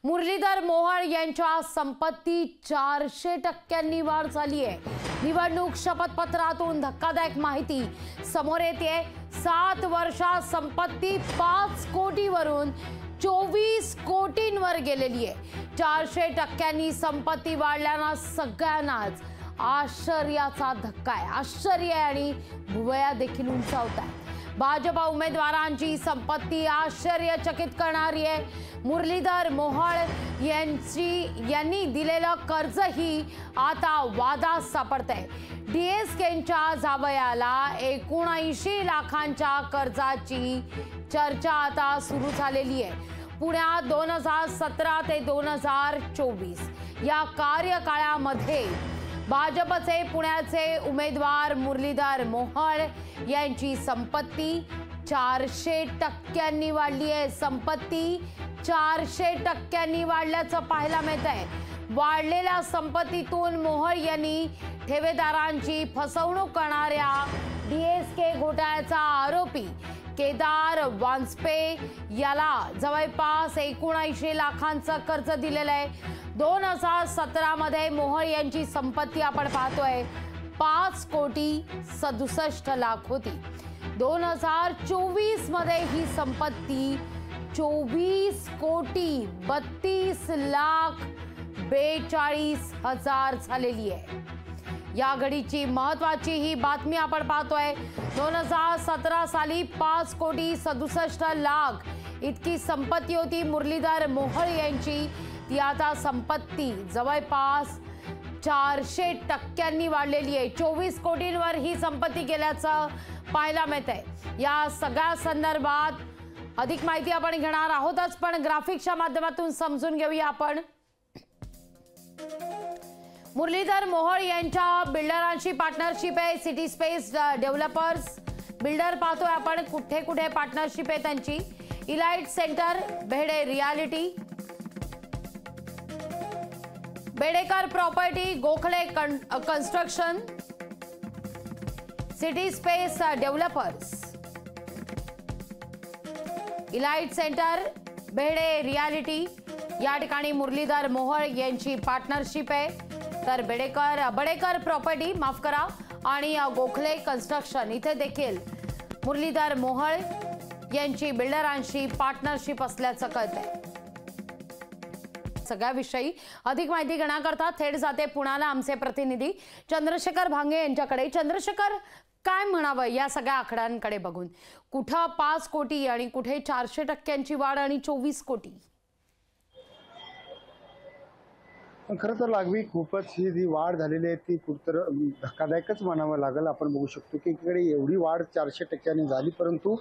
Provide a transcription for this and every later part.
मुरलीधर मोहोळ यांच्या संपत्ती 400% वाढ झाली आहे। निवडणूक शपथपत्रातून धक्कादायक माहिती समोर येते। 7 वर्षात संपत्ती 5 कोटीवरून 24 कोटींवर गेलेली आहे। 400% संपत्ती वाढल्यानं सगळ्यांनाच आश्चर्याचा धक्का आहे। आश्चर्य आणि भुवया देखील उंचावतात। भाजपा उमेदवारांची संपत्ती आश्चर्यचकित करणारी आहे। मुरलीधर मोहोळ यांनी दिलेलं कर्जही आता वादात सापडतंय। डीएसकेंच्या जावयाला 79 लाखांच्या कर्जाची चर्चा आता सुरू झालेली आहे। पुण्यात 2017 ते 2024 या कार्यकाळामध्ये भाजपचे पुण्याचे उमेदवार मुरलीधर मोहोळ यांची संपत्ती 400% वाढली आहे। संपत्ती 400% वाढल्याचं पाहायला मिळत आहे। वाढलेल्या संपत्तीतून मोहोळ यांनी ठेवेदारांची फसवणूक करणाऱ्या डीएसके घोटाळ्याचा आरोपी केदार वांजपे याला जवळपास 79 लाखांचं कर्ज दिलेलं आहे। 2017 मध्ये मोहोळ यांची संपत्ती आपण पाहतोय 5 कोटी 67 लाख होती। 2024 मध्ये ही संपत्ती 24 कोटी 32 लाख 42 हजार झालेली आहे। या घडीची महत्त्वाची ही बातमी आपण पाहतोय। 2017 साली 5 कोटी 67 लाख इतकी संपत्ती होती मुरलीधर मोहोळ यांची। ती आता संपत्ती जवळपास 400% वाढलेली आहे। 24 कोटींवर ही संपत्ती गेल्याचं पाहायला मिळतंय। या सगळ्या संदर्भात अधिक माहिती आपण घेणार आहोतच, पण ग्राफिक्सच्या माध्यमातून समजून घेऊया आपण। मुरलीधर मोहोळ यांच्या बिल्डरांची पार्टनरशिप आहे सिटी स्पेस डेव्हलपर्स। बिल्डर पाहतोय आपण कुठे कुठे पार्टनरशिप आहे त्यांची। Elite Centre, Behede Realty, Bedekar Property, Gokhale Construction, City Space Developers, Elite Centre, Behede Realty या ठिकाणी मुरलीधर मोहोळ यांची पार्टनरशिप आहे। तर बडेकर प्रॉपर्टी माफ करा आणि गोखले कंस्ट्रक्शन इथे देखील मुरलीधर मोहोळ यांची बिल्डरांशी पार्टनरशिप असल्याचं कळतंय। सगळ्याविषयी अधिक माहिती घेण्याकरता थेट जाते पुण्याला आमचे प्रतिनिधी चंद्रशेखर भांगे यांच्याकडे। चंद्रशेखर, काय म्हणावं या सगळ्या आकड्यांकडे बघून? कुठं 5 कोटी आणि कुठे 400% वाढ आणि 24 कोटी? खरं तर लागवी खूपच ही जी वाढ झालेली आहे ती कुठतर धक्कादायकच म्हणावं लागेल। आपण बघू शकतो की इकडे एवढी वाढ 400% झाली, परंतु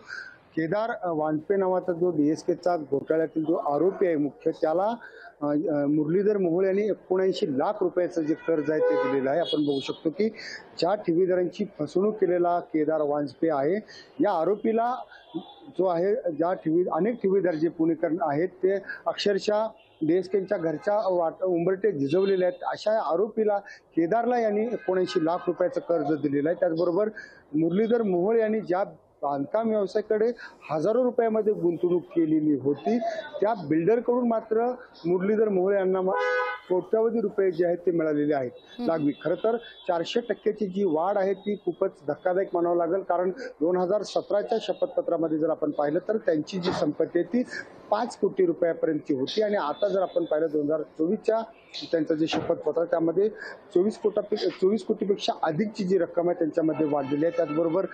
केदार वांजपे नावाचा जो डीएसकेचा घोटाळ्यातील जो आरोपी आहे मुख्य, त्याला मुरलीधर मोहोळ यांनी 79 लाख रुपयाचं जे कर्ज आहे ते दिलेलं आहे। आपण बघू शकतो की ज्या ठेवीदारांची फसवणूक केलेला केदार वांजपे आहे, या आरोपीला जो आहे अनेक ठेवीदार जे पुणेकर आहेत ते अक्षरशः डीएसकेच्या घरच्या उंबरटे झिजवलेले आहेत। अशा आरोपीला केदारला यांनी 79 लाख रुपयाचं कर्ज दिलेलं आहे। त्याचबरोबर मुरलीधर मोहोळ यांनी ज्या बांधकाम व्यवसायाकडे हजारो रुपयामध्ये गुंतवणूक केलेली होती, त्या बिल्डरकडून मात्र मुरलीधर मोहोळ यांना कोट्यावधी रुपये जे आहेत ते मिळालेले आहेत लागवी। खरं तर 400%ची जी वाढ आहे ती खूपच धक्कादायक म्हणावं लागेल, कारण 2017च्या शपथपत्रामध्ये जर आपण पाहिलं तर त्यांची जी संपत्ती आहे ती 5 कोटी रुपयापर्यंतची होती आणि आता जर आपण पाहिलं 2024च्या त्यांचं जे शपथपत्र त्यामध्ये 24 कोटीपेक्षा अधिकची जी रक्कम आहे त्यांच्यामध्ये वाढलेली आहे। त्याचबरोबर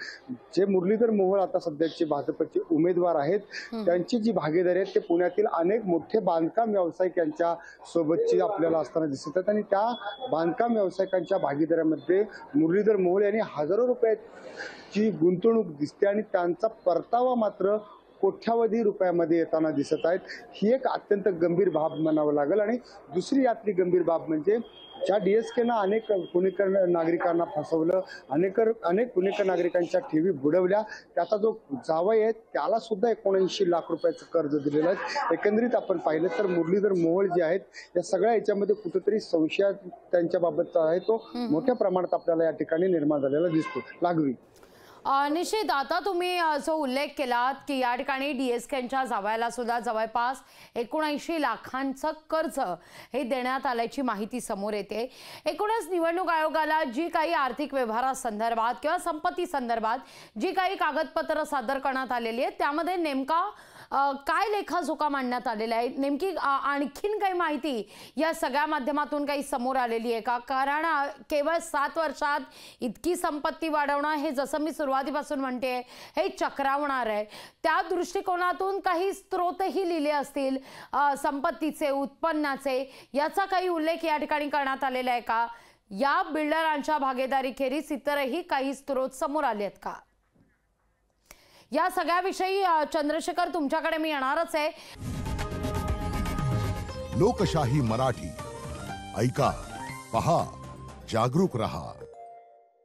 जे मुरलीधर मोहोळ आता सध्याचे भाजपचे उमेदवार आहेत त्यांची जी भागीदारी आहे ते पुण्यातील अनेक मोठे बांधकाम व्यावसायिक यांच्या सोबतची आपल्याला असताना दिसत आहेत आणि त्या बांधकाम व्यावसायिकांच्या भागीदाऱ्यामध्ये मुरलीधर मोहोळ यांनी हजारो रुपयाची गुंतवणूक दिसते आणि त्यांचा परतावा मात्र कोट्यावधी रुपयामध्ये येताना दिसत आहेत। ही एक अत्यंत गंभीर बाब म्हणावं लागेल। आणि दुसरी यातली गंभीर बाब म्हणजे ज्या डीएसकेनं अनेक पुणेकर नागरिकांना फसवलं, अनेक पुणेकर नागरिकांच्या ठेवी बुडवल्या, त्याचा जो जावई आहे त्याला सुद्धा 79 लाख रुपयाचं कर्ज दिलेलं आहे। एकंदरीत आपण पाहिलं तर मुरलीधर मोहोळ जे आहेत या सगळ्या याच्यामध्ये कुठेतरी संशय त्यांच्या बाबतचा आहे तो मोठ्या प्रमाणात आपल्याला या ठिकाणी निर्माण झालेला दिसतो लागवी। निश्चित आता तुम्ही जो उल्लेख केलात की या ठिकाणी DSKच्या जावयाला सुद्धा जवळपास 79 लाखांचं कर्ज हे देण्यात आल्याची माहिती समोर येते। एकूणच निवडणूक आयोगाला जी काही आर्थिक व्यवहारासंदर्भात किंवा संपत्ती संदर्भात जी काही कागदपत्र सादर करण्यात आलेली आहेत त्यामध्ये नेमका काय लेखाजोखा मांडण्यात आलेला आहे, नेमकी आणखीन काही माहिती या सगळ्या माध्यमातून काही समोर आलेली आहे का? कारण केवळ 7 वर्षात इतकी संपत्ती वाढवणं हे जसं मी सुरुवातीपासून म्हणते हे चक्रावणार आहे। त्या दृष्टिकोनातून काही स्त्रोतही लिहिले असतील संपत्तीचे, उत्पन्नाचे, याचा काही उल्लेख या ठिकाणी करण्यात आलेला आहे का? या बिल्डरांच्या भागीदारीखेरीज इतरही काही स्त्रोत समोर आले आहेत का? या सगळ्याविषयी चंद्रशेखर तुमच्याकडे मी येणारच आहे। लोकशाही मराठी ऐका, पहा, जागरूक रहा।